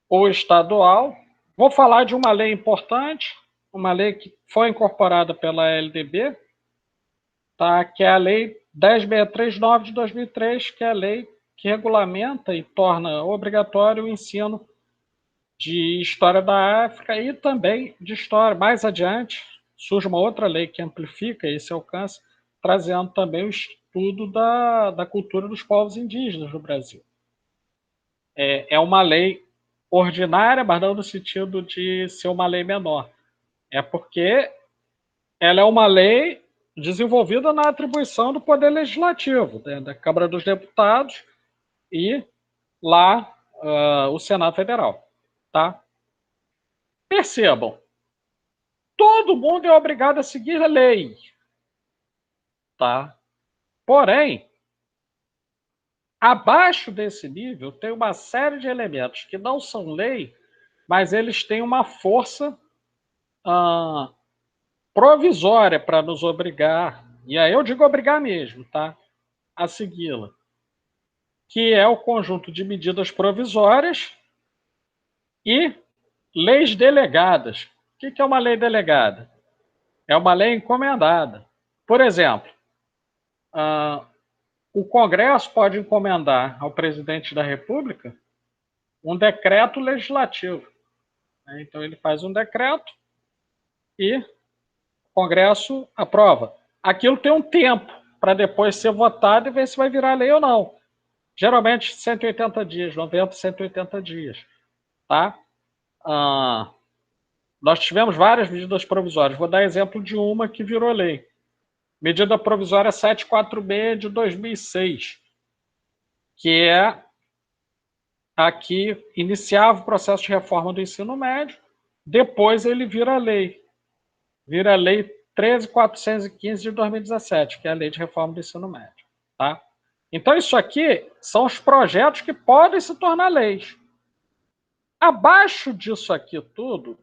ou estadual. Vou falar de uma lei importante, uma lei que foi incorporada pela LDB, tá? Que é a Lei 10.639 de 2003, que é a lei que regulamenta e torna obrigatório o ensino de história da África e também de história. Mais adiante, surge uma outra lei que amplifica esse alcance, trazendo também o estudo da cultura dos povos indígenas no Brasil. É uma lei ordinária, mas não no sentido de ser uma lei menor. É porque ela é uma lei desenvolvida na atribuição do Poder Legislativo, né, da Câmara dos Deputados e lá o Senado Federal. Tá? Percebam, todo mundo é obrigado a seguir a lei. Tá? Porém, abaixo desse nível tem uma série de elementos que não são lei, mas eles têm uma força ah, provisória para nos obrigar, e aí eu digo obrigar mesmo, tá? A segui-la, que é o conjunto de medidas provisórias e leis delegadas. O que é uma lei delegada? É uma lei encomendada. Por exemplo, o Congresso pode encomendar ao presidente da República um decreto legislativo. Então, ele faz um decreto e o Congresso aprova. Aquilo tem um tempo para depois ser votado e ver se vai virar lei ou não. Geralmente 180 dias, 90, 180 dias. Tá? Nós tivemos várias medidas provisórias. Vou dar exemplo de uma que virou lei. Medida provisória 746 de 2006, que é a que iniciava o processo de reforma do ensino médio, depois ele vira lei. Vira lei 13.415 de 2017, que é a lei de reforma do ensino médio. Tá? Então, isso aqui são os projetos que podem se tornar leis. Abaixo disso aqui tudo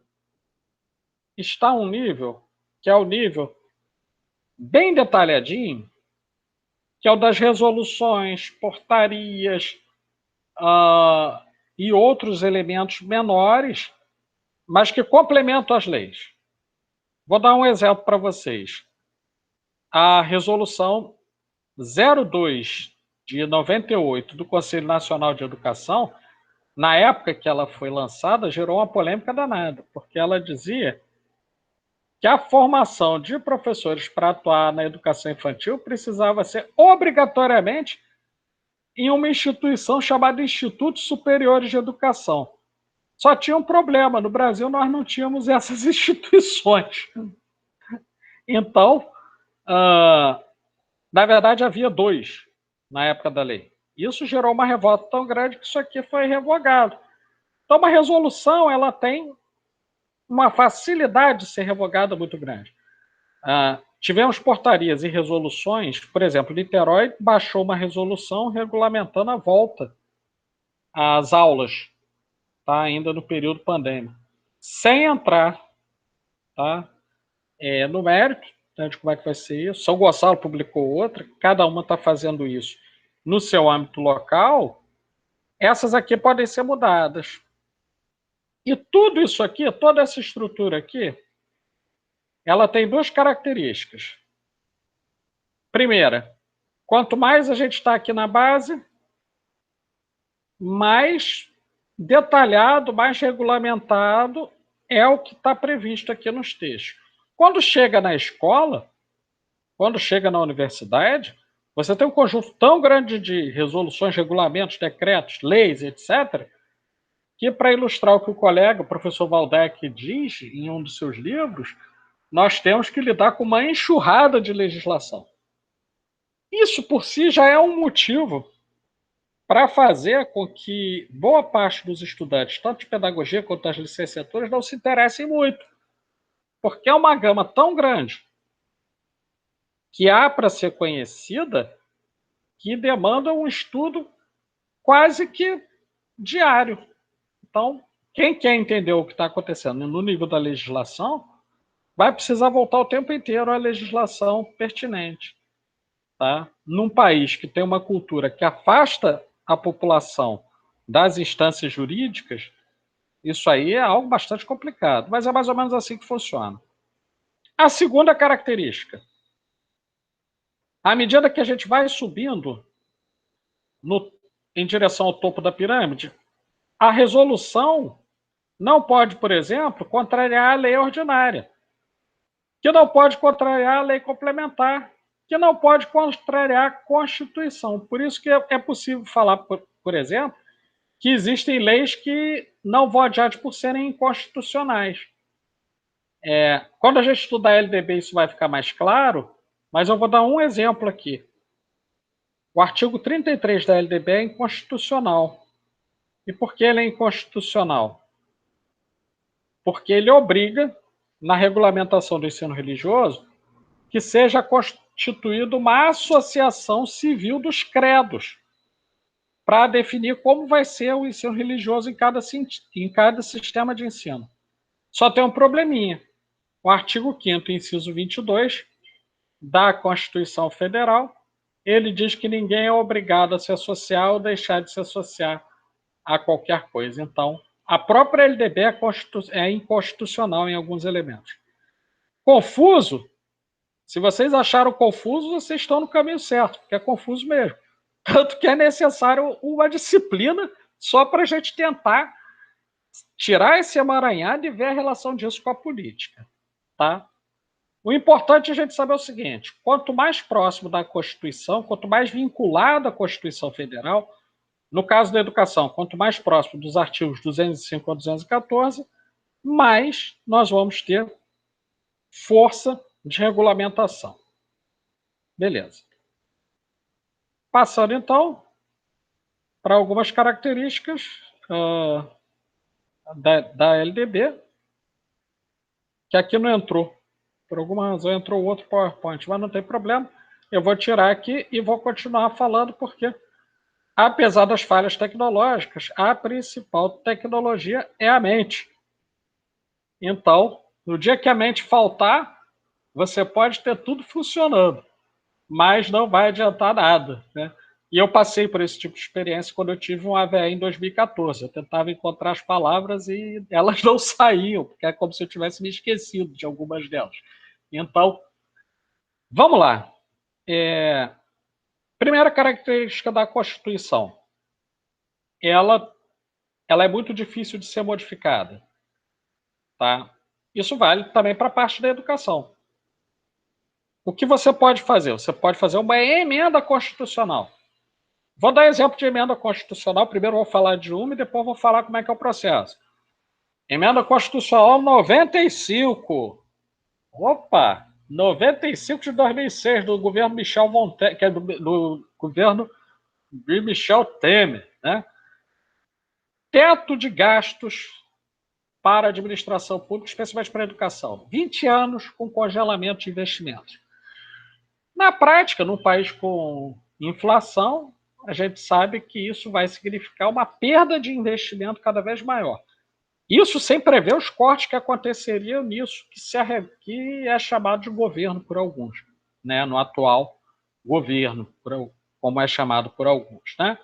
está um nível, que é o nível bem detalhadinho, que é o das resoluções, portarias e outros elementos menores, mas que complementam as leis. Vou dar um exemplo para vocês. A resolução 02 de 98 do Conselho Nacional de Educação, na época que ela foi lançada, gerou uma polêmica danada, porque ela dizia que a formação de professores para atuar na educação infantil precisava ser obrigatoriamente em uma instituição chamada Institutos Superiores de Educação. Só tinha um problema, no Brasil nós não tínhamos essas instituições. Então, na verdade, havia dois na época da lei. Isso gerou uma revolta tão grande que isso aqui foi revogado. Então, uma resolução ela tem uma facilidade de ser revogada muito grande. Tivemos portarias e resoluções, por exemplo, Niterói baixou uma resolução regulamentando a volta às aulas, tá? Ainda no período pandêmico, sem entrar, tá? No mérito, né, de como é que vai ser isso. São Gonçalo publicou outra, cada uma está fazendo isso no seu âmbito local. Essas aqui podem ser mudadas. E tudo isso aqui, toda essa estrutura aqui, ela tem duas características. Primeira, quanto mais a gente está aqui na base, mais detalhado, mais regulamentado é o que está previsto aqui nos textos. Quando chega na escola, quando chega na universidade, você tem um conjunto tão grande de resoluções, regulamentos, decretos, leis, etc., que, para ilustrar o que o colega, o professor Waldeck, diz em um dos seus livros, nós temos que lidar com uma enxurrada de legislação. Isso, por si, já é um motivo para fazer com que boa parte dos estudantes, tanto de pedagogia quanto das licenciaturas, não se interessem muito, porque é uma gama tão grande que há para ser conhecida que demanda um estudo quase que diário. Então, quem quer entender o que está acontecendo no nível da legislação vai precisar voltar o tempo inteiro à legislação pertinente. Tá? Num país que tem uma cultura que afasta a população das instâncias jurídicas, Isso aí é algo bastante complicado, mas é mais ou menos assim que funciona. A segunda característica, à medida que a gente vai subindo em direção ao topo da pirâmide, a resolução não pode, por exemplo, contrariar a lei ordinária, que não pode contrariar a lei complementar, que não pode contrariar a Constituição. Por isso que é possível falar, por exemplo, que existem leis que não vão adiante por serem inconstitucionais. Quando a gente estudar LDB, isso vai ficar mais claro, mas eu vou dar um exemplo aqui. O artigo 33 da LDB é inconstitucional. E por que ele é inconstitucional? Porque ele obriga, na regulamentação do ensino religioso, que seja constituída uma associação civil dos credos, para definir como vai ser o ensino religioso em cada sistema de ensino. Só tem um probleminha. O artigo 5º, inciso 22, da Constituição Federal, ele diz que ninguém é obrigado a se associar ou deixar de se associar a qualquer coisa. Então, a própria LDB é inconstitucional em alguns elementos. Confuso? Se vocês acharam confuso, vocês estão no caminho certo, porque é confuso mesmo. Tanto que é necessário uma disciplina só para a gente tentar tirar esse emaranhado e ver a relação disso com a política. Tá? O importante é a gente saber o seguinte: quanto mais próximo da Constituição, quanto mais vinculado à Constituição Federal, no caso da educação, quanto mais próximo dos artigos 205 a 214, mais nós vamos ter força de regulamentação. Beleza. Passando, então, para algumas características da LDB, que aqui não entrou. Por alguma razão entrou outro PowerPoint, mas não tem problema. Eu vou tirar aqui e vou continuar falando, porque, apesar das falhas tecnológicas, a principal tecnologia é a mente. Então, no dia que a mente faltar, você pode ter tudo funcionando, mas não vai adiantar nada, né? E eu passei por esse tipo de experiência quando eu tive um AVE em 2014. Eu tentava encontrar as palavras e elas não saíam, porque é como se eu tivesse me esquecido de algumas delas. Então, vamos lá. Primeira característica da Constituição. Ela é muito difícil de ser modificada. Tá? Isso vale também para a parte da educação. O que você pode fazer? Você pode fazer uma emenda constitucional. Vou dar exemplo de emenda constitucional. Primeiro vou falar de uma e depois vou falar como é que é o processo. Emenda constitucional 95. Opa! 95 de 2006, do governo Michel que é do governo de Michel Temer. Né? Teto de gastos para a administração pública, especialmente para a educação. 20 anos com congelamento de investimentos. Na prática, num país com inflação, a gente sabe que isso vai significar uma perda de investimento cada vez maior. Isso sem prever os cortes que aconteceriam nisso, que é chamado de governo por alguns, né? No atual governo, como é chamado por alguns. Né?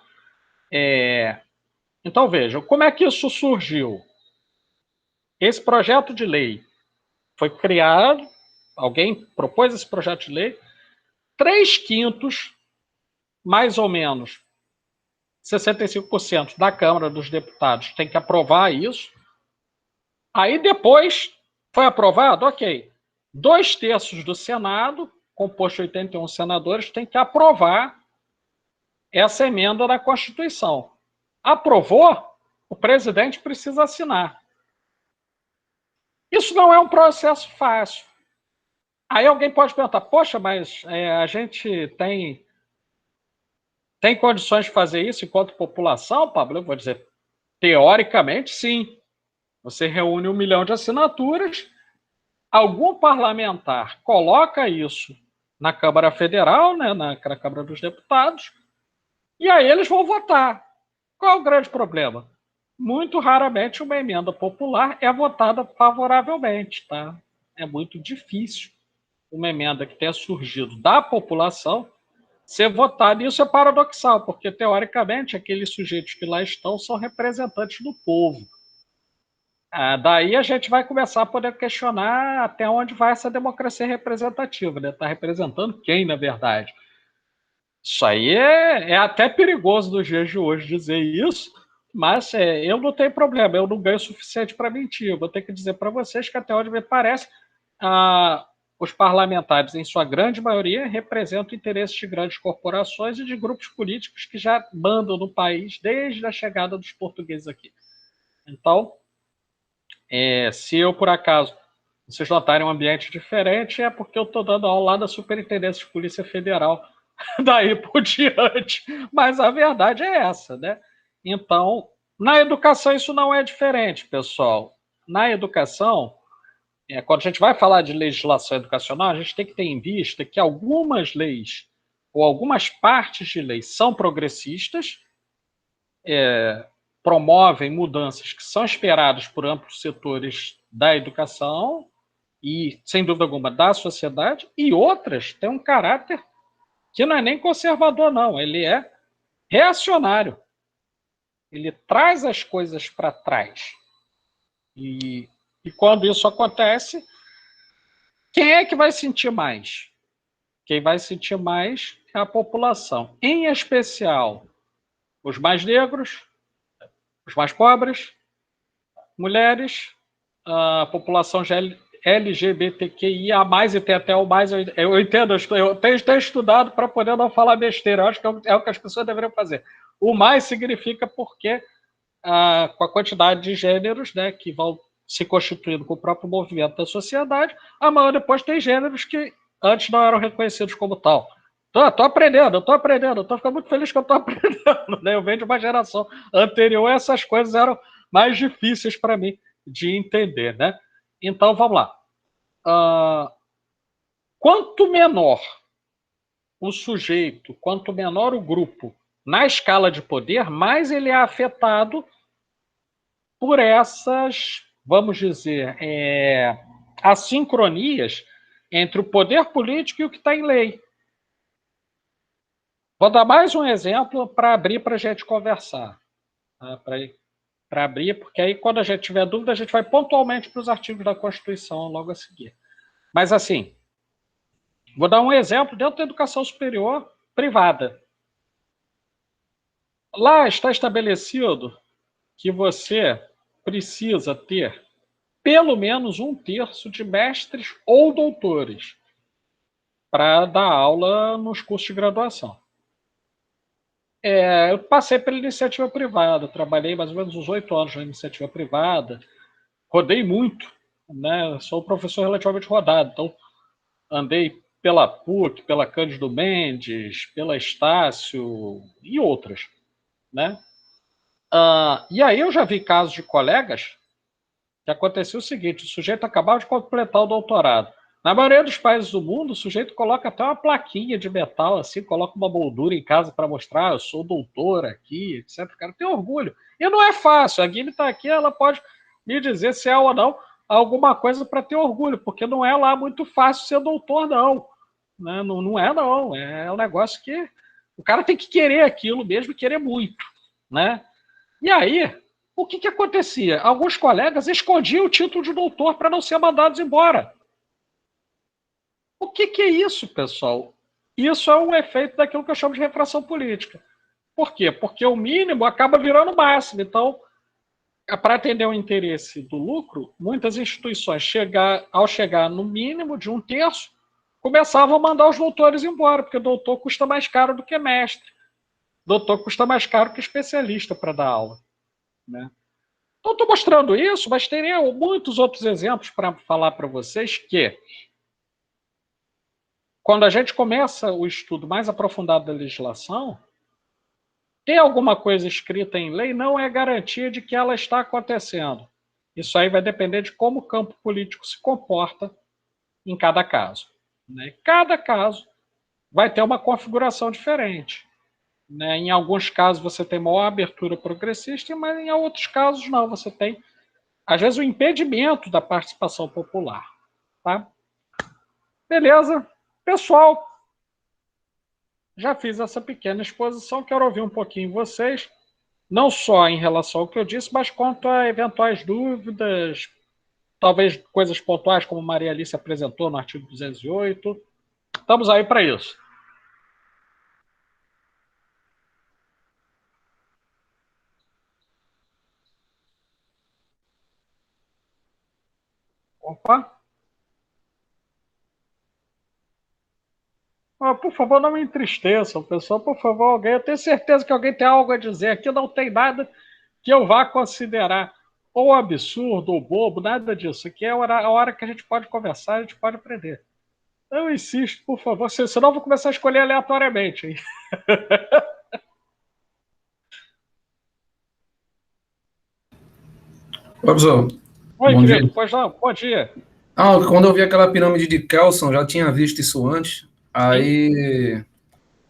Então, vejam, como é que isso surgiu? Esse projeto de lei foi criado, alguém propôs esse projeto de lei, 3/5, mais ou menos, 65% da Câmara dos Deputados tem que aprovar isso. Aí depois foi aprovado, ok. 2/3 do Senado, composto de 81 senadores, tem que aprovar essa emenda da Constituição. Aprovou, o presidente precisa assinar. Isso não é um processo fácil. Aí alguém pode perguntar, poxa, mas a gente tem condições de fazer isso enquanto população, Pablo? Eu vou dizer, teoricamente, sim. Você reúne 1 milhão de assinaturas, algum parlamentar coloca isso na Câmara Federal, né, na Câmara dos Deputados, e aí eles vão votar. Qual é o grande problema? Muito raramente uma emenda popular é votada favoravelmente. Tá? É muito difícil uma emenda que tenha surgido da população ser votada. E isso é paradoxal, porque, teoricamente, aqueles sujeitos que lá estão são representantes do povo. Daí a gente vai começar a poder questionar até onde vai essa democracia representativa, né? Está representando quem, na verdade? Isso aí é até perigoso nos dias de hoje dizer isso, mas eu não tenho problema, eu não ganho o suficiente para mentir. Eu vou ter que dizer para vocês que até onde me parece, os parlamentares, em sua grande maioria, representam interesses de grandes corporações e de grupos políticos que já mandam no país desde a chegada dos portugueses aqui. Então, se eu, por acaso, vocês notarem um ambiente diferente, é porque eu estou dando aula lá da Superintendência de Polícia Federal, daí por diante. Mas a verdade é essa, né? Então, na educação isso não é diferente, pessoal. Na educação, quando a gente vai falar de legislação educacional, a gente tem que ter em vista que algumas leis ou algumas partes de leis são progressistas, promovem mudanças que são esperadas por amplos setores da educação e, sem dúvida alguma, da sociedade, e outras têm um caráter que não é nem conservador, não, ele é reacionário. Ele traz as coisas para trás. E quando isso acontece, quem é que vai sentir mais? Quem vai sentir mais é a população, em especial os mais negros, os mais pobres, mulheres, a população LGBTQIA+, e tem até o mais, eu entendo, eu tenho estudado para poder não falar besteira, eu acho que é o que as pessoas deveriam fazer. O mais significa porque, com a quantidade de gêneros, né, que vão se constituindo com o próprio movimento da sociedade, a maior depois tem gêneros que antes não eram reconhecidos como tal. Estou aprendendo, estou ficando muito feliz que eu estou aprendendo. Né? Eu venho de uma geração anterior, essas coisas eram mais difíceis para mim de entender. Né? Então, vamos lá. Quanto menor o sujeito, quanto menor o grupo na escala de poder, mais ele é afetado por essas, vamos dizer, assincronias entre o poder político e o que está em lei. Vou dar mais um exemplo para abrir para a gente conversar. Tá? Para abrir, porque aí quando a gente tiver dúvida, a gente vai pontualmente para os artigos da Constituição logo a seguir. Mas assim, vou dar um exemplo dentro da educação superior privada. Lá está estabelecido que você precisa ter pelo menos 1/3 de mestres ou doutores para dar aula nos cursos de graduação. Eu passei pela iniciativa privada, trabalhei mais ou menos uns 8 anos na iniciativa privada, rodei muito, né? Sou um professor relativamente rodado, então andei pela PUC, pela Cândido Mendes, pela Estácio e outras, né? E aí eu já vi casos de colegas que acontecia o seguinte: o sujeito acabava de completar o doutorado. Na maioria dos países do mundo, o sujeito coloca até uma plaquinha de metal, assim, coloca uma moldura em casa para mostrar, eu sou doutor aqui, etc. O cara tem orgulho. E não é fácil. A Guilherme está aqui, ela pode me dizer se é ou não alguma coisa para ter orgulho, porque não é lá muito fácil ser doutor, não. Né? Não, não é, não. É um negócio que o cara tem que querer aquilo mesmo e querer muito. Né? E aí, o que acontecia? Alguns colegas escondiam o título de doutor para não ser mandados embora. O que é isso, pessoal? Isso é um efeito daquilo que eu chamo de refração política. Por quê? Porque o mínimo acaba virando o máximo. Então, para atender o interesse do lucro, muitas instituições, ao chegar no mínimo de 1/3, começavam a mandar os doutores embora, porque doutor custa mais caro do que mestre. Doutor custa mais caro que especialista para dar aula. Né? Então, estou mostrando isso, mas teria muitos outros exemplos para falar para vocês que, quando a gente começa o estudo mais aprofundado da legislação, ter alguma coisa escrita em lei não é garantia de que ela está acontecendo. Isso aí vai depender de como o campo político se comporta em cada caso. Né? Cada caso vai ter uma configuração diferente. Né? Em alguns casos você tem maior abertura progressista, mas em outros casos não. Você tem, às vezes, o impedimento da participação popular. Tá? Beleza? Pessoal, já fiz essa pequena exposição, quero ouvir um pouquinho vocês. não só em relação ao que eu disse, mas quanto a eventuais dúvidas, talvez coisas pontuais, como Maria Alice apresentou no artigo 208. Estamos aí para isso. Opa! Por favor, não me entristeçam, pessoal. Por favor, alguém. Eu tenho certeza que alguém tem algo a dizer. Aqui não tem nada que eu vá considerar ou absurdo ou bobo, nada disso. Aqui é a hora que a gente pode conversar, a gente pode aprender. Eu insisto, por favor, senão eu vou começar a escolher aleatoriamente. Hein? Professor, Oi, bom dia. querido, pois não, bom dia. Quando eu vi aquela pirâmide de Kelson, já tinha visto isso antes. Sim, Aí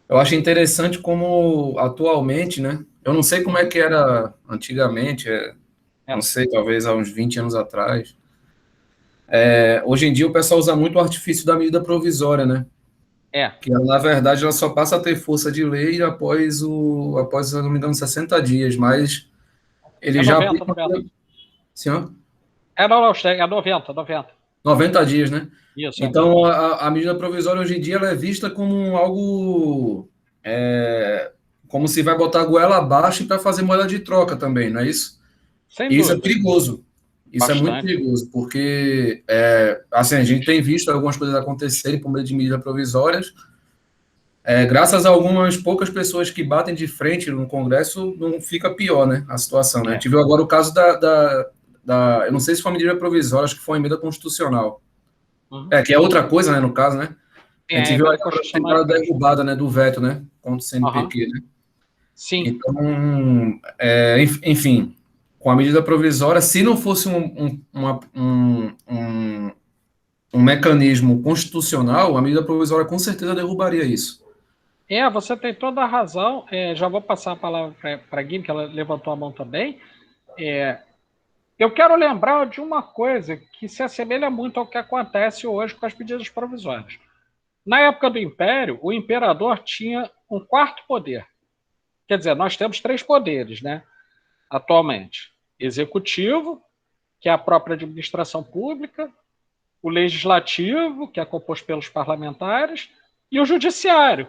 eu acho interessante como atualmente, né? Eu não sei como é que era antigamente, é, não sei, talvez há uns 20 anos atrás. Hoje em dia o pessoal usa muito o artifício da medida provisória, né? é. Que na verdade ela só passa a ter força de lei após, se eu não me engano, 60 dias, mas ele É já 90, aplica, 90. senhor? Não, é 90, 90. 90 dias, né? Isso, é. Então, a medida provisória hoje em dia ela é vista como algo, como se vai botar a goela abaixo para fazer moeda de troca também, não é isso? Sem E isso é dúvida. perigoso. Isso é muito Bastante. perigoso, porque assim, a gente tem visto algumas coisas acontecerem por meio de medidas provisórias. Graças a algumas poucas pessoas que batem de frente no Congresso, não fica pior, né? A situação, né? A É. gente viu agora o caso eu não sei se foi uma medida provisória, acho que foi uma emenda constitucional. Uhum. Que é outra coisa, né, no caso, né? Sim, A gente a viu emenda aí a constitucional é tentativa diferente. derrubada, né, do veto, né, contra o Uhum. CNPq, né? Sim. Então, enfim, com a medida provisória, se não fosse um mecanismo constitucional, a medida provisória com certeza derrubaria isso. Você tem toda a razão. Já vou passar a palavra para a Guim, que ela levantou a mão também. Eu quero lembrar de uma coisa que se assemelha muito ao que acontece hoje com as medidas provisórias. Na época do Império, o imperador tinha um quarto poder. Quer dizer, nós temos três poderes, né? Atualmente: executivo, que é a própria administração pública, o legislativo, que é composto pelos parlamentares, e o judiciário,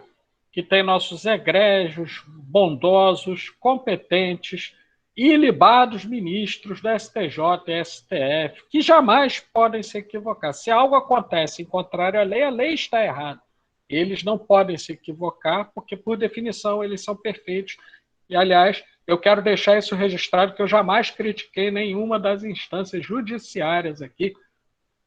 que tem nossos egrégios, bondosos, competentes e ilibados ministros do STJ e STF, que jamais podem se equivocar. Se algo acontece em contrário à lei, a lei está errada. Eles não podem se equivocar, porque, por definição, eles são perfeitos. E, aliás, eu quero deixar isso registrado, que eu jamais critiquei nenhuma das instâncias judiciárias aqui,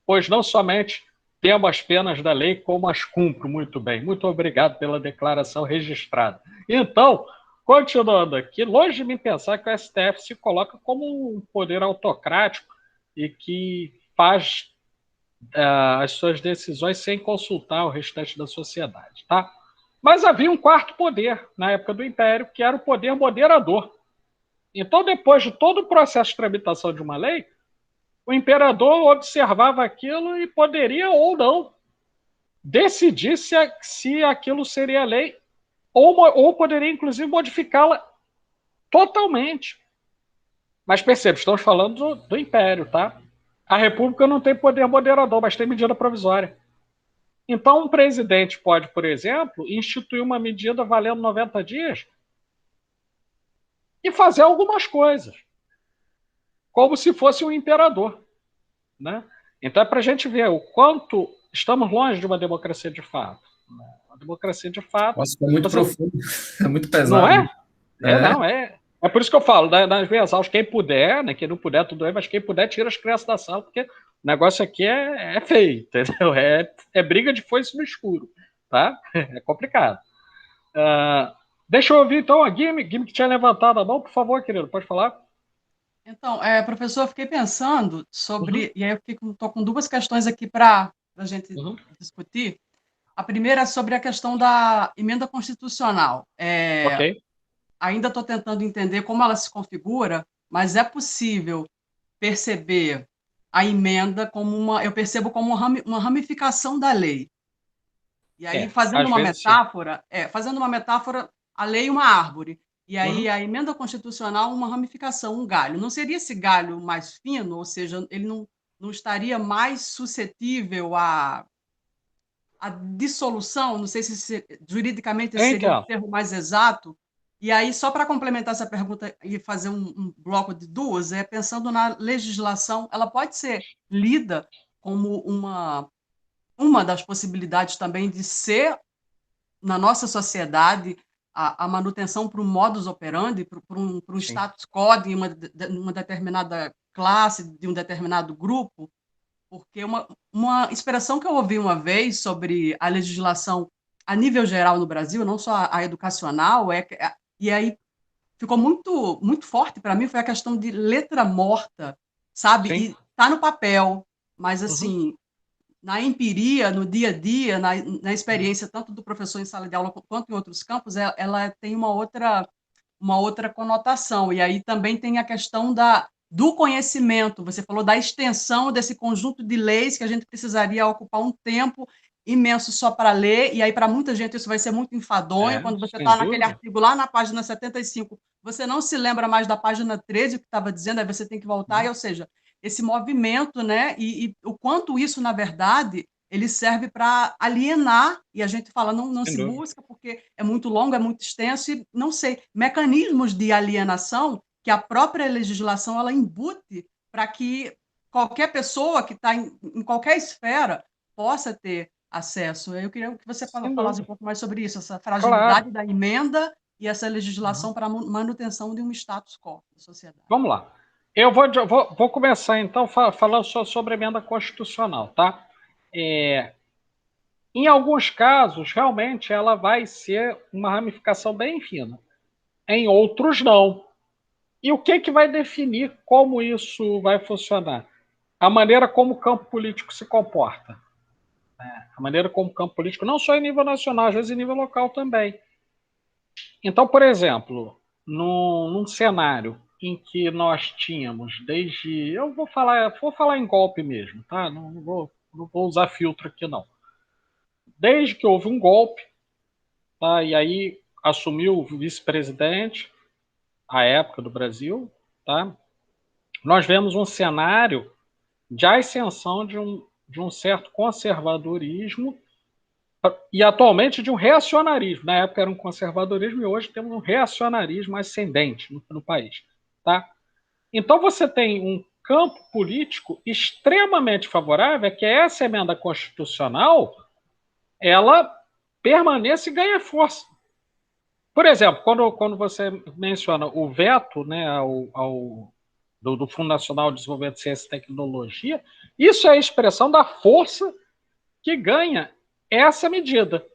pois não somente temo as penas da lei, como as cumpro muito bem. Muito obrigado pela declaração registrada. Então, continuando aqui, longe de mim pensar que o STF se coloca como um poder autocrático e que faz as suas decisões sem consultar o restante da sociedade, tá? Mas havia um quarto poder na época do Império, que era o poder moderador. Então, depois de todo o processo de tramitação de uma lei, o imperador observava aquilo e poderia ou não decidir se aquilo seria lei, ou poderia, inclusive, modificá-la totalmente. Mas perceba, estamos falando do Império, tá? A República não tem poder moderador, mas tem medida provisória. Então, um presidente pode, por exemplo, instituir uma medida valendo 90 dias e fazer algumas coisas, como se fosse um imperador, né? Então, é para a gente ver o quanto estamos longe de uma democracia de fato. A democracia de fato, Nossa, é muito você profundo, é muito não pesado. é? Não, é. É por isso que eu falo, nas minhas aulas, quem puder, né, quem não puder, tudo bem, mas quem puder, tira as crianças da sala, porque o negócio aqui é feio, entendeu? É briga de foice no escuro, tá? É complicado. Deixa eu ouvir, então, a Guime que tinha levantado a mão, por favor, querido, pode falar? Então, professor, eu fiquei pensando Uhum, sobre, e aí eu estou com duas questões aqui para a gente uhum, discutir. A primeira é sobre a questão da emenda constitucional. ok. Ainda estou tentando entender como ela se configura, mas é possível perceber a emenda como eu percebo como uma ramificação da lei. E aí, Às vezes sim. fazendo uma metáfora, a lei é uma árvore. E aí a emenda constitucional, uma ramificação, um galho. Não seria esse galho mais fino, ou seja, ele não estaria mais suscetível à dissolução, não sei se juridicamente esse seria o termo mais exato. E aí, só para complementar essa pergunta e fazer um bloco de duas, pensando na legislação, ela pode ser lida como uma das possibilidades também de ser, na nossa sociedade, a manutenção para um modus operandi, para um status quo de uma determinada classe, de um determinado grupo, porque uma expressão que eu ouvi uma vez sobre a legislação a nível geral no Brasil, não só a educacional, e aí ficou muito, muito forte para mim, foi a questão de letra morta, sabe? Sim. E está no papel, mas assim, na empiria, no dia a dia, na experiência tanto do professor em sala de aula quanto em outros campos, ela tem uma outra conotação. E aí também tem a questão do conhecimento. Você falou da extensão desse conjunto de leis que a gente precisaria ocupar um tempo imenso só para ler, e aí para muita gente isso vai ser muito enfadonho, quando você está naquele artigo lá na página 75, você não se lembra mais da página 13, o que estava dizendo, aí você tem que voltar, ou seja, esse movimento, né, e o quanto isso, na verdade, ele serve para alienar, e a gente fala, não se busca, porque é muito longo, é muito extenso, e não sei, mecanismos de alienação que a própria legislação ela embute para que qualquer pessoa que está em qualquer esfera possa ter acesso. Eu queria que você falasse um pouco mais sobre isso, essa fragilidade da emenda e essa legislação para a manutenção de um status quo da sociedade. Vamos lá. Eu vou começar, então, falando sobre a emenda constitucional, tá? Em alguns casos, realmente, ela vai ser uma ramificação bem fina. Em outros, não. E o que vai definir como isso vai funcionar? A maneira como o campo político se comporta. A maneira como o campo político, não só em nível nacional, às vezes em nível local também. Então, por exemplo, num cenário em que nós tínhamos desde... Eu vou falar em golpe mesmo, tá? Não vou usar filtro aqui, não. Desde que houve um golpe, tá? E aí assumiu o vice-presidente, à época do Brasil, tá? Nós vemos um cenário de ascensão de um certo conservadorismo e atualmente de um reacionarismo. Na época era um conservadorismo e hoje temos um reacionarismo ascendente no país. Tá? Então você tem um campo político extremamente favorável, que é essa emenda constitucional, ela permaneça e ganha força. Por exemplo, quando você menciona o veto, né, do Fundo Nacional de Desenvolvimento de Ciência e Tecnologia, isso é a expressão da força que ganha essa medida.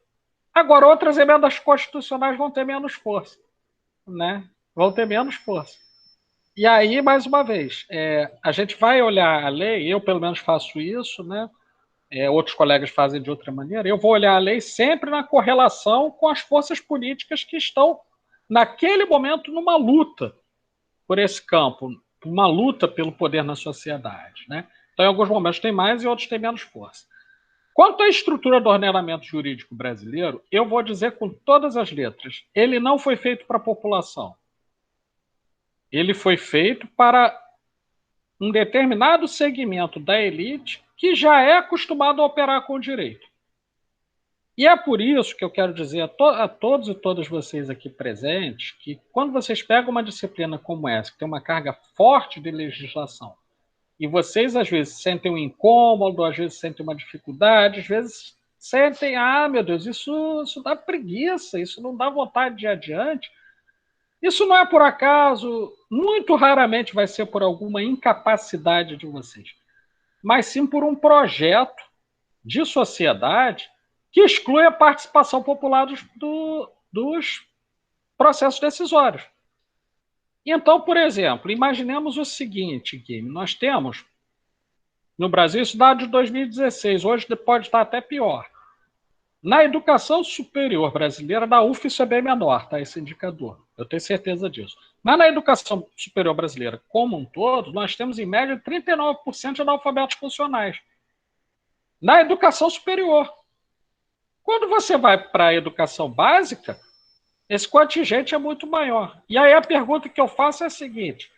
Agora, outras emendas constitucionais vão ter menos força, né? Vão ter menos força. E aí, mais uma vez, a gente vai olhar a lei, eu pelo menos faço isso, né? Outros colegas fazem de outra maneira, eu vou olhar a lei sempre na correlação com as forças políticas que estão, naquele momento, numa luta por esse campo, uma luta pelo poder na sociedade, né? Então, em alguns momentos tem mais e outros têm menos força. Quanto à estrutura do ordenamento jurídico brasileiro, eu vou dizer com todas as letras, ele não foi feito para a população. Ele foi feito para um determinado segmento da elite que já é acostumado a operar com o direito. E é por isso que eu quero dizer a todos e todas vocês aqui presentes que quando vocês pegam uma disciplina como essa, que tem uma carga forte de legislação, e vocês, às vezes, sentem um incômodo, às vezes sentem uma dificuldade, às vezes sentem, meu Deus, isso dá preguiça, isso não dá vontade de ir adiante. Isso não é por acaso, muito raramente vai ser por alguma incapacidade de vocês, mas sim por um projeto de sociedade que exclui a participação popular dos processos decisórios. Então, por exemplo, imaginemos o seguinte, Guilherme, nós temos no Brasil, isso dá de 2016, hoje pode estar até pior. Na educação superior brasileira, da UF isso é bem menor, tá? Esse indicador, eu tenho certeza disso. Mas na educação superior brasileira como um todo, nós temos em média 39% de analfabetos funcionais. Na educação superior. Quando você vai para a educação básica, Esse contingente é muito maior. E aí a pergunta que eu faço é a seguinte: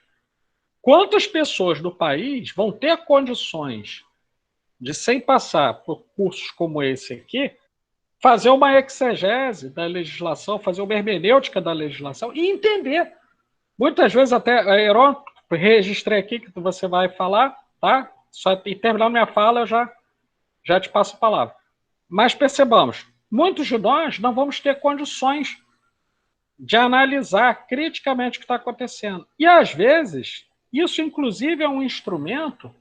quantas pessoas do país vão ter condições de, sem passar por cursos como esse aqui, fazer uma exegese da legislação, fazer uma hermenêutica da legislação e entender? Muitas vezes até, Heron, registrei aqui que você vai falar, tá? Só terminando minha fala, eu já te passo a palavra. Mas percebamos, muitos de nós não vamos ter condições de analisar criticamente o que está acontecendo. E, às vezes, isso, inclusive, é um instrumento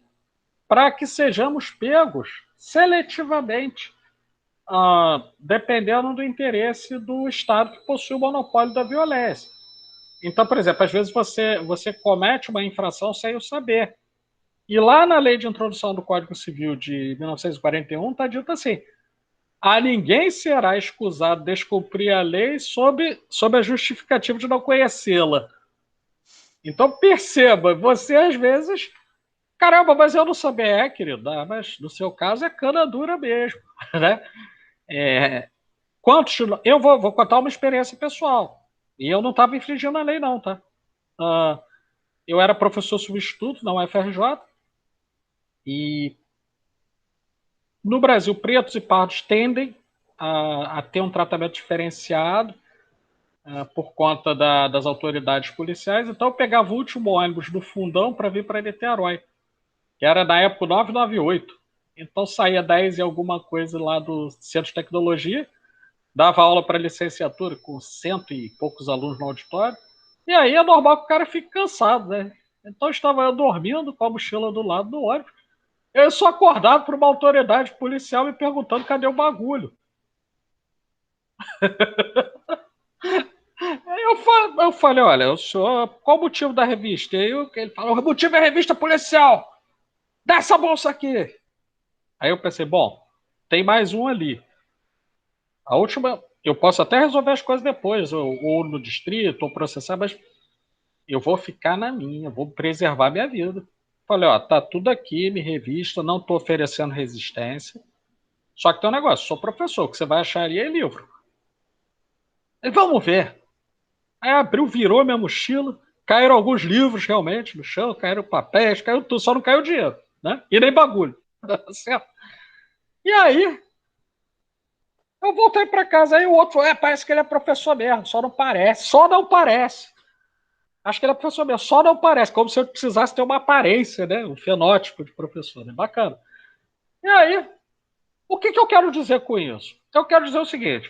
para que sejamos pegos seletivamente, dependendo do interesse do Estado que possui o monopólio da violência. Então, por exemplo, às vezes você comete uma infração sem o saber. E lá na Lei de Introdução do Código Civil de 1941 está dito assim: a ninguém será escusado descumprir a lei sob a justificativa de não conhecê-la. Então, perceba, você às vezes, caramba, mas eu não sabia, querido, mas no seu caso é cana dura mesmo, né? Eu vou contar uma experiência pessoal, e eu não estava infringindo a lei não, tá? Eu era professor substituto na UFRJ, e no Brasil, pretos e pardos tendem a ter um tratamento diferenciado por conta das autoridades policiais. Então, eu pegava o último ônibus do Fundão para vir para Niterói, que era na época 998. Então, saía 10 e alguma coisa lá do Centro de Tecnologia, dava aula para licenciatura com 100 e poucos alunos no auditório, e aí é normal que o cara fique cansado, né? Então, estava eu dormindo com a mochila do lado do ônibus. Eu sou acordado por uma autoridade policial me perguntando cadê o bagulho. Eu falei, olha, o senhor, qual o motivo da revista? E aí ele falou, o motivo é a revista policial. Dá essa bolsa aqui. Aí eu pensei, bom, tem mais um ali. A última, eu posso até resolver as coisas depois, ou no distrito, ou processar, mas eu vou ficar na minha, vou preservar minha vida. Falei, ó, tá tudo aqui, me revista, não tô oferecendo resistência. Só que tem um negócio, sou professor, o que você vai achar ali é livro. E vamos ver. Aí abriu, virou minha mochila, caíram alguns livros realmente no chão, caíram papéis, caiu tudo, só não caiu dinheiro, né? E nem bagulho. Certo? E aí, eu voltei para casa, aí o outro falou, parece que ele é professor mesmo, só não parece. Acho que ele é professor mesmo, só não parece, como se eu precisasse ter uma aparência, né? Um fenótipo de professor, né? Bacana. E aí, o que eu quero dizer com isso? Eu quero dizer o seguinte,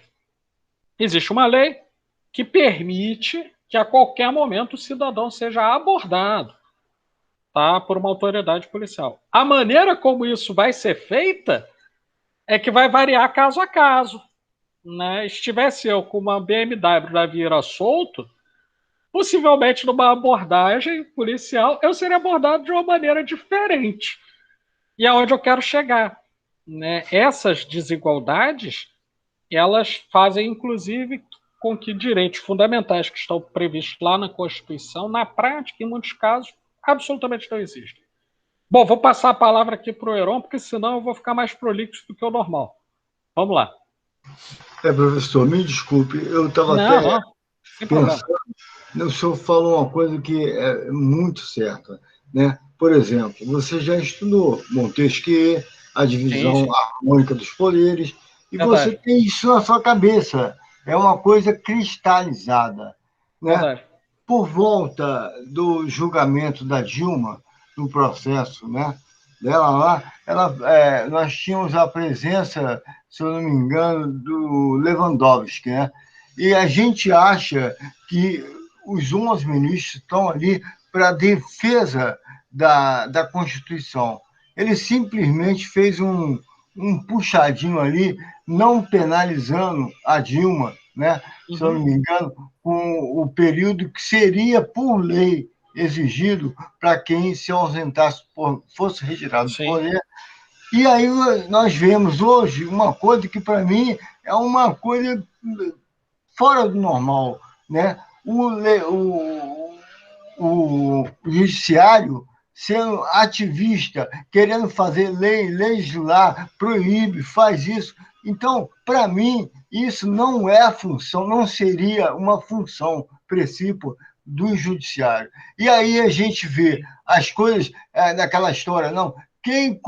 existe uma lei que permite que a qualquer momento o cidadão seja abordado, tá, por uma autoridade policial. A maneira como isso vai ser feita é que vai variar caso a caso. Né? Estivesse eu com uma BMW da Vira solto, possivelmente numa abordagem policial, eu seria abordado de uma maneira diferente. E é onde eu quero chegar. Né? Essas desigualdades, elas fazem, inclusive, com que direitos fundamentais que estão previstos lá na Constituição, na prática, em muitos casos, absolutamente não existem. Bom, vou passar a palavra aqui para o Heron, porque senão eu vou ficar mais prolixo do que o normal. Vamos lá. Professor, me desculpe, eu estava até pensando, o senhor falou uma coisa que é muito certa, né? Por exemplo, você já estudou Montesquieu, a divisão harmônica dos poderes, e você tem isso na sua cabeça, é uma coisa cristalizada, né? Por volta do julgamento da Dilma, no processo, né, dela lá, nós tínhamos a presença, se eu não me engano, do Lewandowski, né? E a gente acha que os 11 ministros estão ali para a defesa da Constituição. Ele simplesmente fez um puxadinho ali, não penalizando a Dilma, né? Se eu não me engano, com o período que seria, por lei, exigido para quem se ausentasse, fosse retirado do poder. E aí nós vemos hoje uma coisa que, para mim, é uma coisa fora do normal, né? O judiciário sendo ativista, querendo fazer lei, legislar, proíbe, faz isso, Então, para mim, isso não é a função, não seria uma função princípio do judiciário. E aí a gente vê as coisas daquela história, não, quem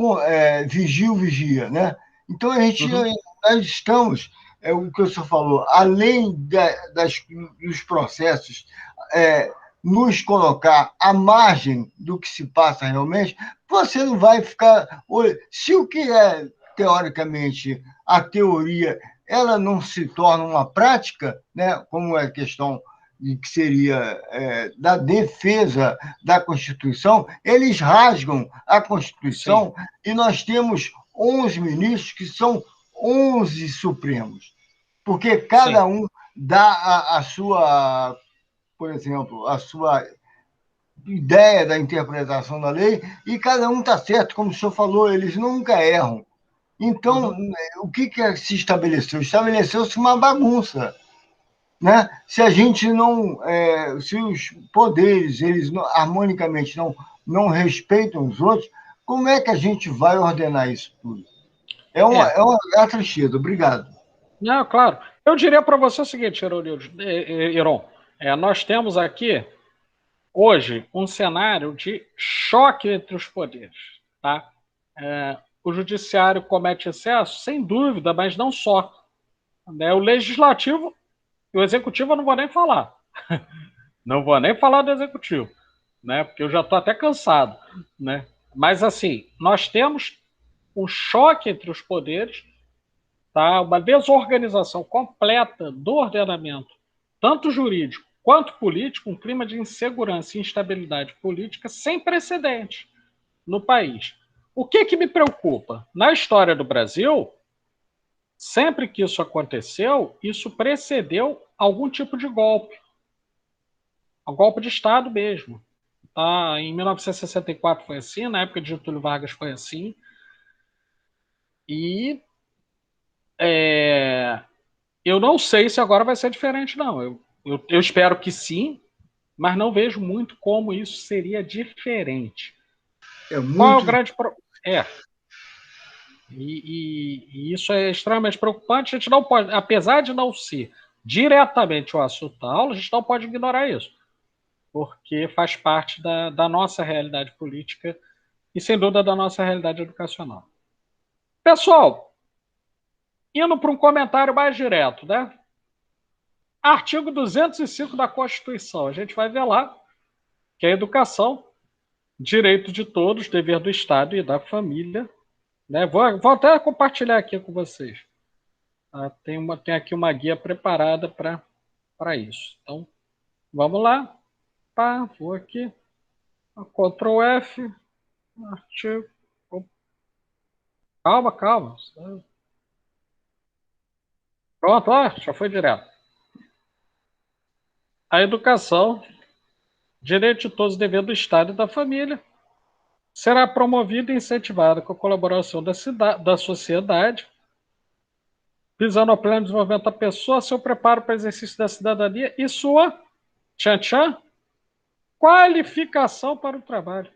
vigia, vigia, né? Então, nós estamos, o que o senhor falou, além dos processos, nos colocar à margem do que se passa realmente, você não vai ficar... Se o que é, teoricamente, a teoria, ela não se torna uma prática, né, como é a questão que seria da defesa da Constituição, eles rasgam a Constituição. Sim. E nós temos 11 ministros que são 11 supremos, porque cada um dá a sua, por exemplo, a sua ideia da interpretação da lei, e cada um está certo, como o senhor falou, eles nunca erram. Então, o que se estabeleceu? Estabeleceu-se uma bagunça. Né? Se a gente não... se os poderes, eles harmonicamente não respeitam os outros, como é que a gente vai ordenar isso tudo? É uma tristeza. Obrigado. Não, claro. Eu diria para você o seguinte, Iron, nós temos aqui, hoje, um cenário de choque entre os poderes. Tá? O judiciário comete excesso, sem dúvida, mas não só. Né? O legislativo e o executivo eu não vou nem falar. Não vou nem falar do executivo, né? Porque eu já estou até cansado. Né? Mas, assim, nós temos um choque entre os poderes, tá? Uma desorganização completa do ordenamento, tanto jurídico quanto político, um clima de insegurança e instabilidade política sem precedentes no país. O que me preocupa? Na história do Brasil, sempre que isso aconteceu, isso precedeu algum tipo de golpe. Um golpe de Estado mesmo. Tá? Em 1964 foi assim, na época de Getúlio Vargas foi assim. E eu não sei se agora vai ser diferente, não. Eu espero que sim, mas não vejo muito como isso seria diferente. Qual é o grande problema? E isso é extremamente preocupante. A gente não pode, apesar de não ser diretamente o assunto da aula, a gente não pode ignorar isso, porque faz parte da nossa realidade política e, sem dúvida, da nossa realidade educacional. Pessoal, indo para um comentário mais direto, né? Artigo 205 da Constituição. A gente vai ver lá que a educação, direito de todos, dever do Estado e da família. Né? Vou até compartilhar aqui com vocês. Tem aqui uma guia preparada para isso. Então, vamos lá. Vou aqui. Ctrl F. Artigo. Calma. Pronto, já foi direto. A educação, direito de todos, dever do Estado e da família, será promovida e incentivada com a colaboração da sociedade, visando ao pleno desenvolvimento da pessoa, seu preparo para o exercício da cidadania e sua qualificação para o trabalho.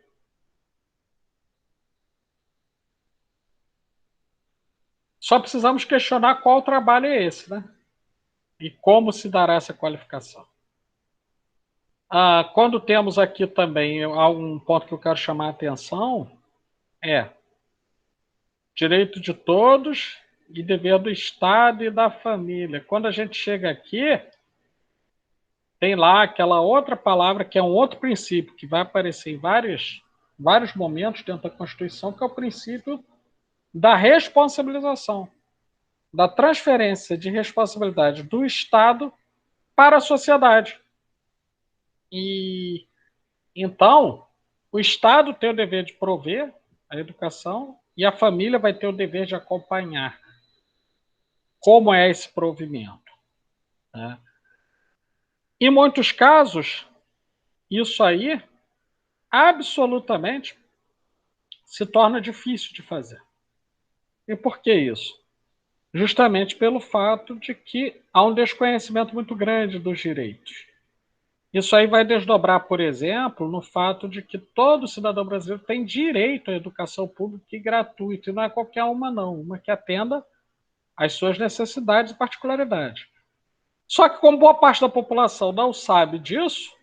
Só precisamos questionar qual trabalho é esse, né? E como se dará essa qualificação. Quando temos aqui também um ponto que eu quero chamar a atenção, direito de todos e dever do Estado e da família. Quando a gente chega aqui, tem lá aquela outra palavra que é um outro princípio que vai aparecer em vários momentos dentro da Constituição, que é o princípio da responsabilização, da transferência de responsabilidade do Estado para a sociedade. E então, o Estado tem o dever de prover a educação e a família vai ter o dever de acompanhar como é esse provimento. Né? Em muitos casos, isso aí absolutamente se torna difícil de fazer. E por que isso? Justamente pelo fato de que há um desconhecimento muito grande dos direitos. Isso aí vai desdobrar, por exemplo, no fato de que todo cidadão brasileiro tem direito à educação pública e gratuita, e não é qualquer uma, não. Uma que atenda as suas necessidades e particularidades. Só que, como boa parte da população não sabe disso,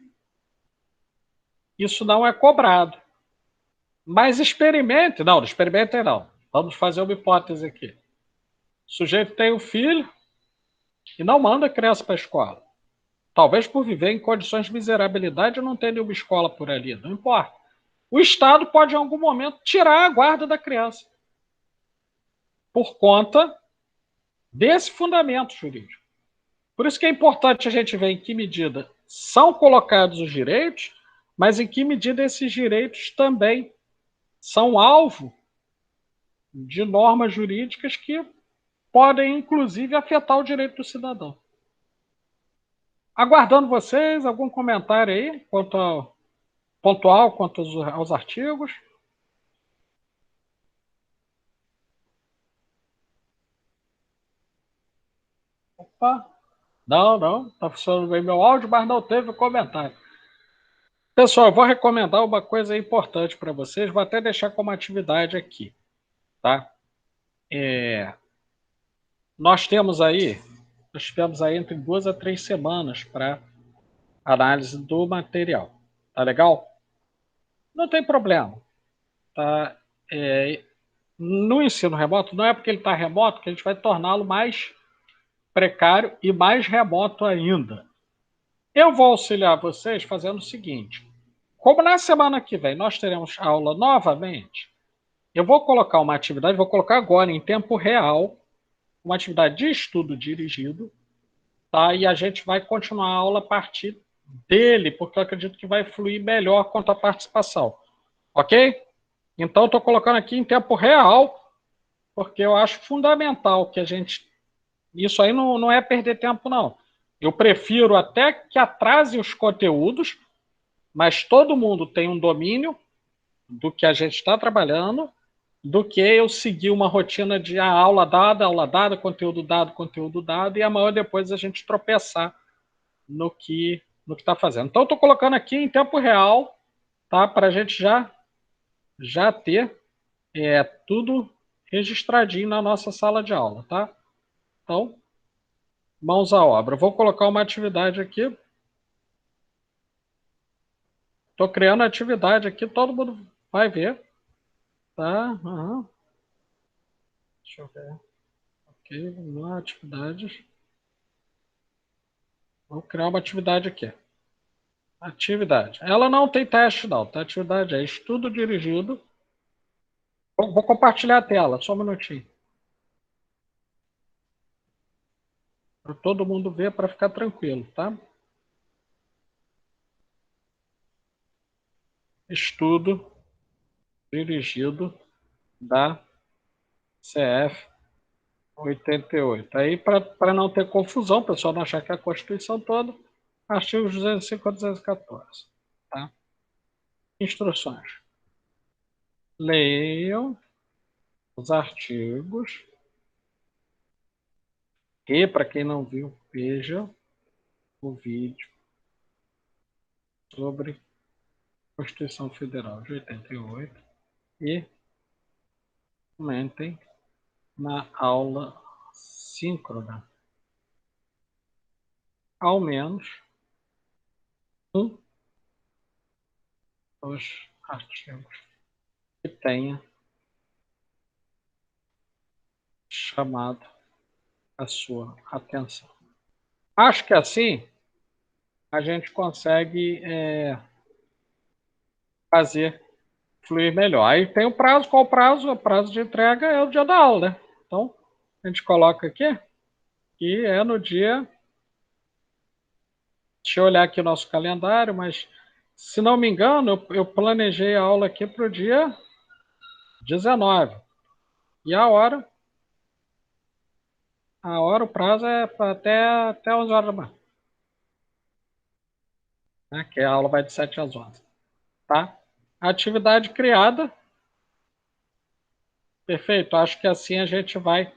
isso não é cobrado. Mas experimente. Não experimentem não. Vamos fazer uma hipótese aqui. O sujeito tem um filho e não manda a criança para a escola. Talvez por viver em condições de miserabilidade não ter nenhuma escola por ali, não importa. O Estado pode, em algum momento, tirar a guarda da criança por conta desse fundamento jurídico. Por isso que é importante a gente ver em que medida são colocados os direitos, mas em que medida esses direitos também são alvo de normas jurídicas que podem, inclusive, afetar o direito do cidadão. Aguardando vocês, algum comentário aí, pontual quanto aos artigos? Opa! Não, está funcionando bem meu áudio, mas não teve comentário. Pessoal, eu vou recomendar uma coisa importante para vocês, vou até deixar como atividade aqui, tá? Nós tivemos aí entre 2 a 3 semanas para análise do material. Tá legal? Não tem problema. Tá? No ensino remoto, não é porque ele está remoto que a gente vai torná-lo mais precário e mais remoto ainda. Eu vou auxiliar vocês fazendo o seguinte. Como na semana que vem nós teremos aula novamente, eu vou colocar uma atividade, vou colocar agora em tempo real, uma atividade de estudo dirigido, tá? E a gente vai continuar a aula a partir dele, porque eu acredito que vai fluir melhor quanto à participação. Ok? Então, estou colocando aqui em tempo real, porque eu acho fundamental que a gente... Isso aí não é perder tempo, não. Eu prefiro até que atrase os conteúdos, mas todo mundo tem um domínio do que a gente está trabalhando, do que eu seguir uma rotina de aula dada, conteúdo dado, e amanhã depois a gente tropeçar no que está fazendo. Então, estou colocando aqui em tempo real, tá? Para a gente já ter tudo registradinho na nossa sala de aula, tá? Então, mãos à obra. Vou colocar uma atividade aqui. Estou criando atividade aqui, todo mundo vai ver. Tá? Uhum. Deixa eu ver. Ok, vamos lá, atividades. Vou criar uma atividade aqui. Atividade. Ela não tem teste, não. Tá? Atividade é estudo dirigido. Vou compartilhar a tela, só um minutinho. Para todo mundo ver, para ficar tranquilo, tá? Estudo dirigido da CF 88. Aí, para não ter confusão, o pessoal não achar que é a Constituição toda, artigos 205 a 214. Tá? Instruções. Leiam os artigos e, para quem não viu, veja o vídeo sobre Constituição Federal de 88 e comentem na aula síncrona ao menos um dos artigos que tenha chamado a sua atenção. Acho que assim a gente consegue fazer fluir melhor. Aí tem o prazo, qual o prazo? O prazo de entrega é o dia da aula, né? Então, a gente coloca aqui que é no dia... Deixa eu olhar aqui o nosso calendário, mas, se não me engano, eu planejei a aula aqui para o dia 19. E a hora, o prazo é até 11 horas da manhã. Né? Que a aula vai de 7 às 11. Tá? Atividade criada. Perfeito. Acho que assim a gente vai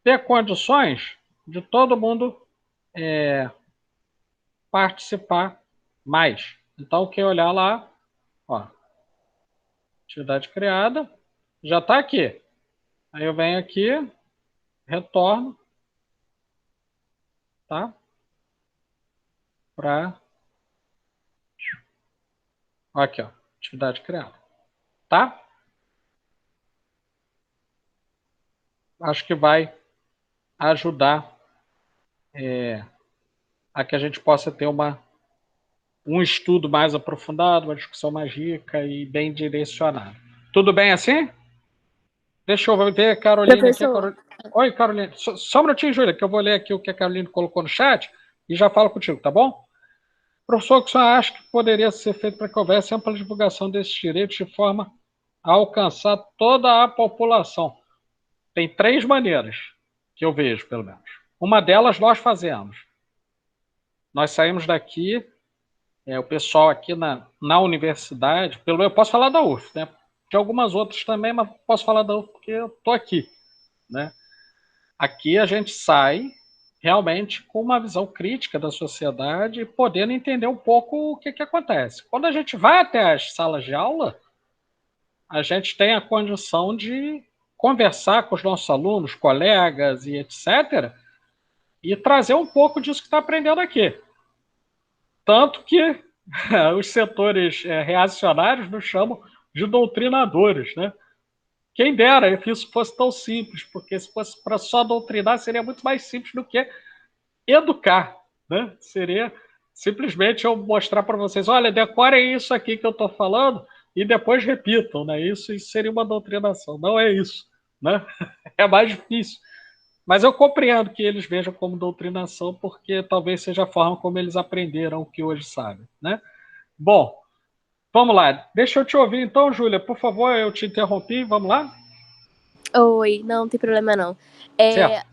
ter condições de todo mundo participar mais. Então, quem olhar lá, ó, atividade criada, já está aqui. Aí eu venho aqui, retorno, tá? Para aqui, ó, atividade criada, tá? Acho que vai ajudar a que a gente possa ter um estudo mais aprofundado, uma discussão mais rica e bem direcionada. Tudo bem assim? Deixa eu ver a Carolina aqui. Oi, Carolina. Só um minutinho, Júlia, que eu vou ler aqui o que a Carolina colocou no chat e já falo contigo, tá bom? Professor, o que o senhor acha que poderia ser feito para que houvesse ampla divulgação desses direitos de forma a alcançar toda a população? Tem 3 maneiras que eu vejo, pelo menos. Uma delas nós fazemos. Nós saímos daqui, o pessoal aqui na universidade, eu posso falar da UF, né? De algumas outras também, mas posso falar da UF porque eu estou aqui, né? Aqui a gente sai realmente com uma visão crítica da sociedade e podendo entender um pouco o que acontece. Quando a gente vai até as salas de aula, a gente tem a condição de conversar com os nossos alunos, colegas e etc., e trazer um pouco disso que está aprendendo aqui. Tanto que os setores reacionários nos chamam de doutrinadores, né? Quem dera que isso fosse tão simples, porque se fosse para só doutrinar, seria muito mais simples do que educar, né? Seria simplesmente eu mostrar para vocês, olha, decorem isso aqui que eu estou falando e depois repitam, né? Isso seria uma doutrinação, não é isso, né? É mais difícil. Mas eu compreendo que eles vejam como doutrinação, porque talvez seja a forma como eles aprenderam o que hoje sabem, né? Bom, vamos lá. Deixa eu te ouvir então, Júlia. Por favor, eu te interrompi. Vamos lá? Oi, não tem problema não. Certo.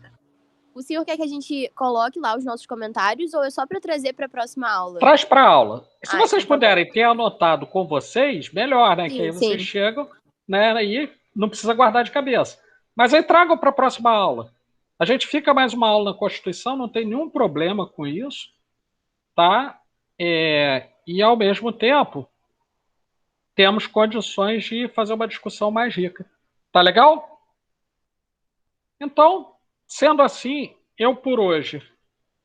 O senhor quer que a gente coloque lá os nossos comentários ou é só para trazer para a próxima aula? Traz para a aula. Se vocês puderem ter anotado com vocês, melhor, né? Sim, que aí vocês chegam, né? E não precisa guardar de cabeça. Mas aí tragam para a próxima aula. A gente fica mais uma aula na Constituição, não tem nenhum problema com isso, tá? E ao mesmo tempo, temos condições de fazer uma discussão mais rica. Tá legal? Então, sendo assim, eu por hoje,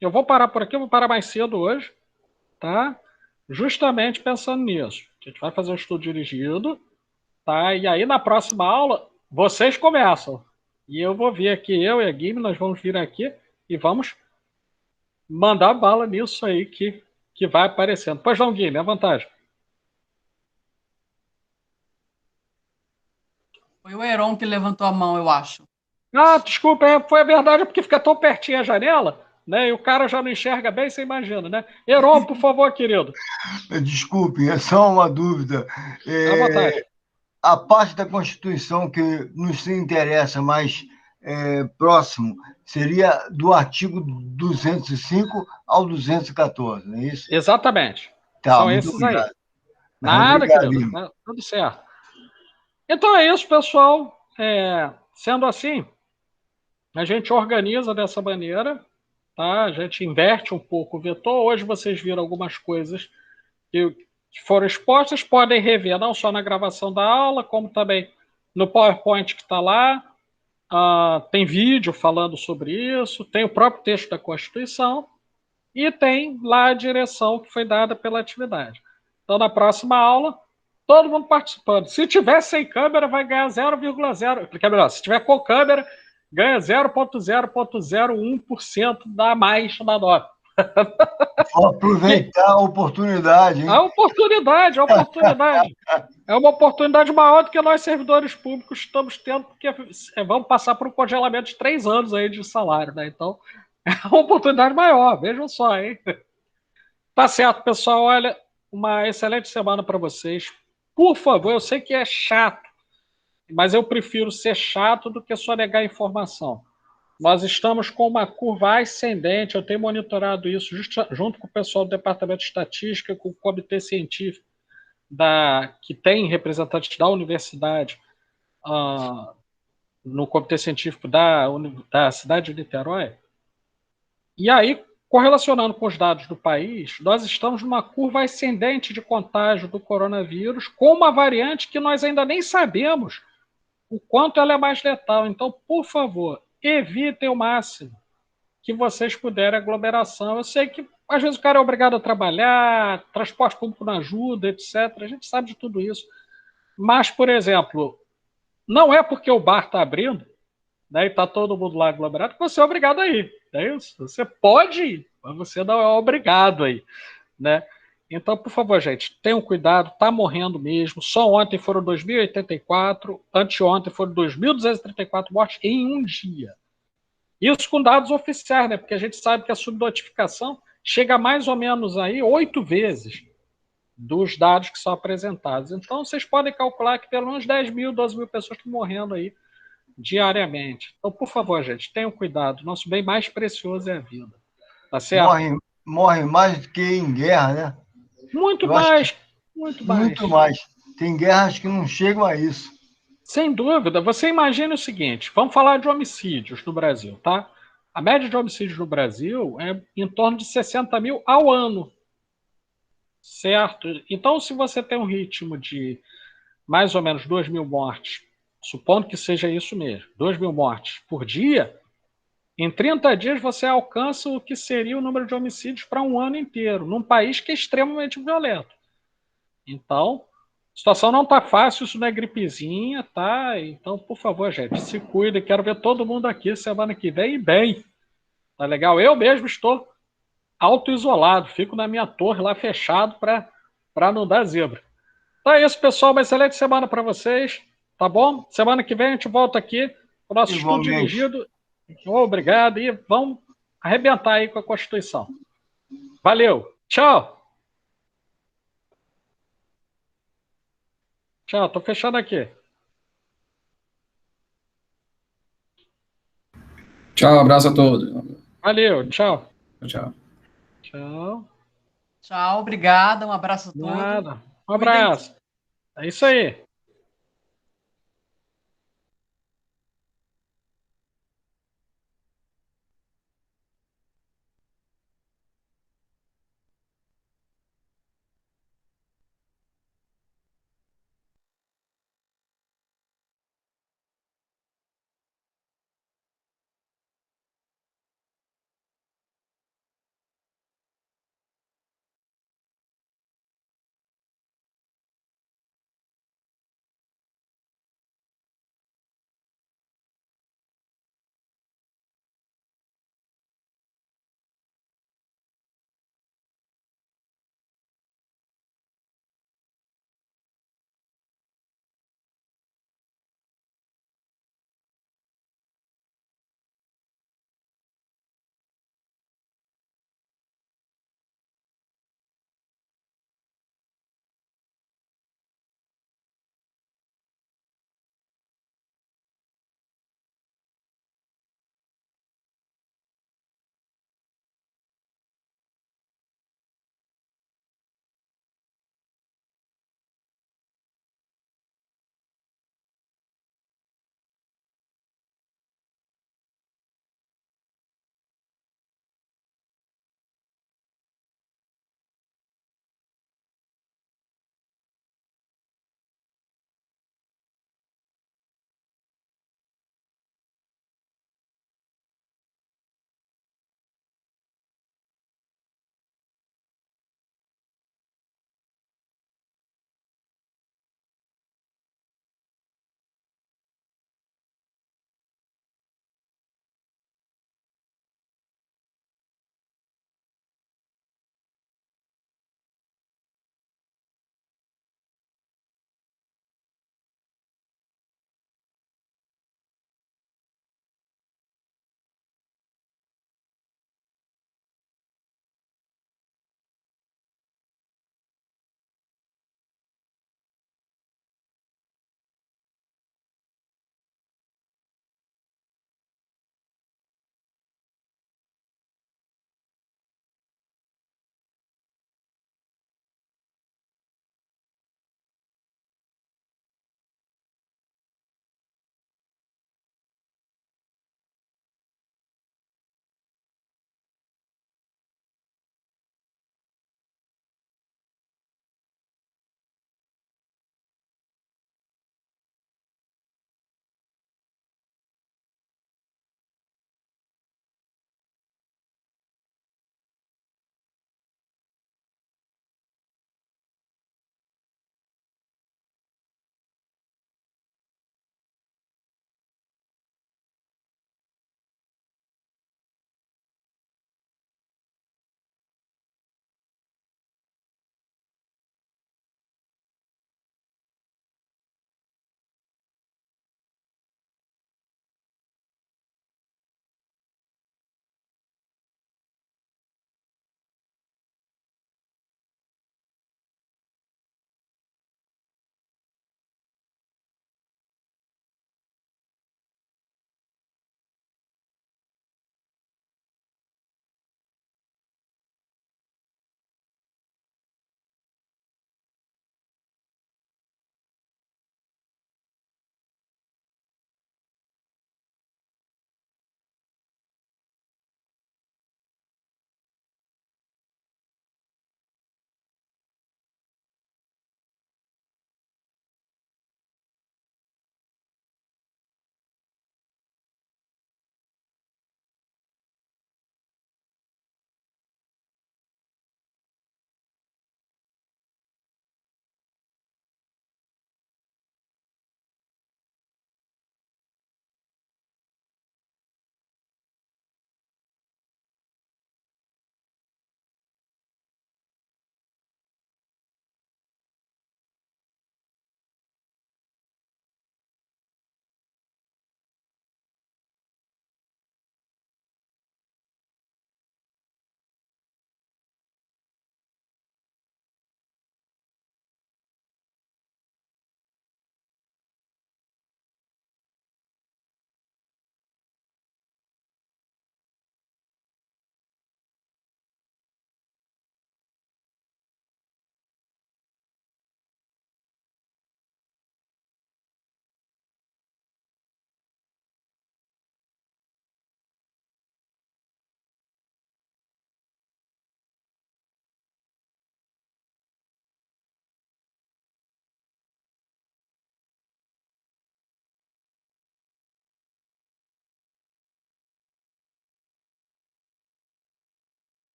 eu vou parar por aqui, eu vou parar mais cedo hoje, tá? Justamente pensando nisso. A gente vai fazer um estudo dirigido, tá? E aí na próxima aula, vocês começam. E eu vou vir aqui, eu e a Guime, nós vamos vir aqui e vamos mandar bala nisso aí que vai aparecendo. Pois não, Guime, à vontade. Foi o Heron que levantou a mão, eu acho. Ah, desculpa, foi a verdade, porque fica tão pertinho a janela, né? E o cara já não enxerga bem, você imagina, né? Heron, por favor, querido. Desculpe, é só uma dúvida. À vontade. A parte da Constituição que nos interessa mais próximo seria do artigo 205 ao 214, não é isso? Exatamente. Tá, são esses obrigado. aí. Nada, obrigado, querido. Tá tudo certo. Então é isso, pessoal. Sendo assim, a gente organiza dessa maneira, tá? A gente inverte um pouco o vetor. Hoje vocês viram algumas coisas que foram expostas, podem rever não só na gravação da aula, como também no PowerPoint que está lá. Tem vídeo falando sobre isso, tem o próprio texto da Constituição e tem lá a direção que foi dada pela atividade. Então, na próxima aula, todo mundo participando. Se tiver sem câmera, vai ganhar 0,0. Melhor, se tiver com câmera, ganha 0,001% a mais na nota. Vou aproveitar a oportunidade, hein? A oportunidade. É uma oportunidade maior do que nós, servidores públicos, estamos tendo, porque vamos passar por um congelamento de 3 anos aí de salário, né? Então, é uma oportunidade maior, vejam só, hein? Tá certo, pessoal. Olha, uma excelente semana para vocês. Por favor, eu sei que é chato, mas eu prefiro ser chato do que só negar informação. Nós estamos com uma curva ascendente, eu tenho monitorado isso junto com o pessoal do Departamento de Estatística, com o Comitê Científico, que tem representantes da universidade, no Comitê Científico da cidade de Niterói. E aí, correlacionando com os dados do país, nós estamos numa curva ascendente de contágio do coronavírus com uma variante que nós ainda nem sabemos o quanto ela é mais letal. Então, por favor, evitem o máximo que vocês puderem aglomeração. Eu sei que às vezes o cara é obrigado a trabalhar, transporte público não ajuda, etc. A gente sabe de tudo isso. Mas, por exemplo, não é porque o bar está abrindo, né, e está todo mundo lá aglomerado, que você é obrigado a ir. É isso. Você pode ir, mas você não é obrigado a ir, né? Então, por favor, gente, tenham cuidado, está morrendo mesmo. Só ontem foram 2.084, anteontem foram 2.234 mortes em um dia. Isso com dados oficiais, né? Porque a gente sabe que a subnotificação chega mais ou menos aí 8 vezes dos dados que são apresentados. Então, vocês podem calcular que pelo menos 10 mil, 12 mil pessoas estão morrendo aí diariamente. Então, por favor, gente, tenham cuidado. Nosso bem mais precioso é a vida. Tá certo? Morre mais do que em guerra, né? Muito mais. Muito mais. Tem guerras que não chegam a isso. Sem dúvida. Você imagina o seguinte, vamos falar de homicídios no Brasil, tá? A média de homicídios no Brasil é em torno de 60 mil ao ano. Certo? Então, se você tem um ritmo de mais ou menos 2 mil mortes, supondo que seja isso mesmo, 2 mil mortes por dia, em 30 dias você alcança o que seria o número de homicídios para um ano inteiro, num país que é extremamente violento. Então, a situação não está fácil, isso não é gripezinha, tá? Então, por favor, gente, se cuida. Quero ver todo mundo aqui semana que vem e bem. Tá legal? Eu mesmo estou auto-isolado, fico na minha torre lá fechado para não dar zebra. Então é isso, pessoal. Uma excelente semana para vocês, tá bom? Semana que vem a gente volta aqui para o nosso estudo dirigido. Obrigado e vamos arrebentar aí com a Constituição. Valeu. Tchau. Tchau, tô fechando aqui. Tchau, abraço a todos. Valeu, tchau. Tchau. Tchau. Tchau, obrigada, um abraço a todos. Nada. Um abraço. É isso aí.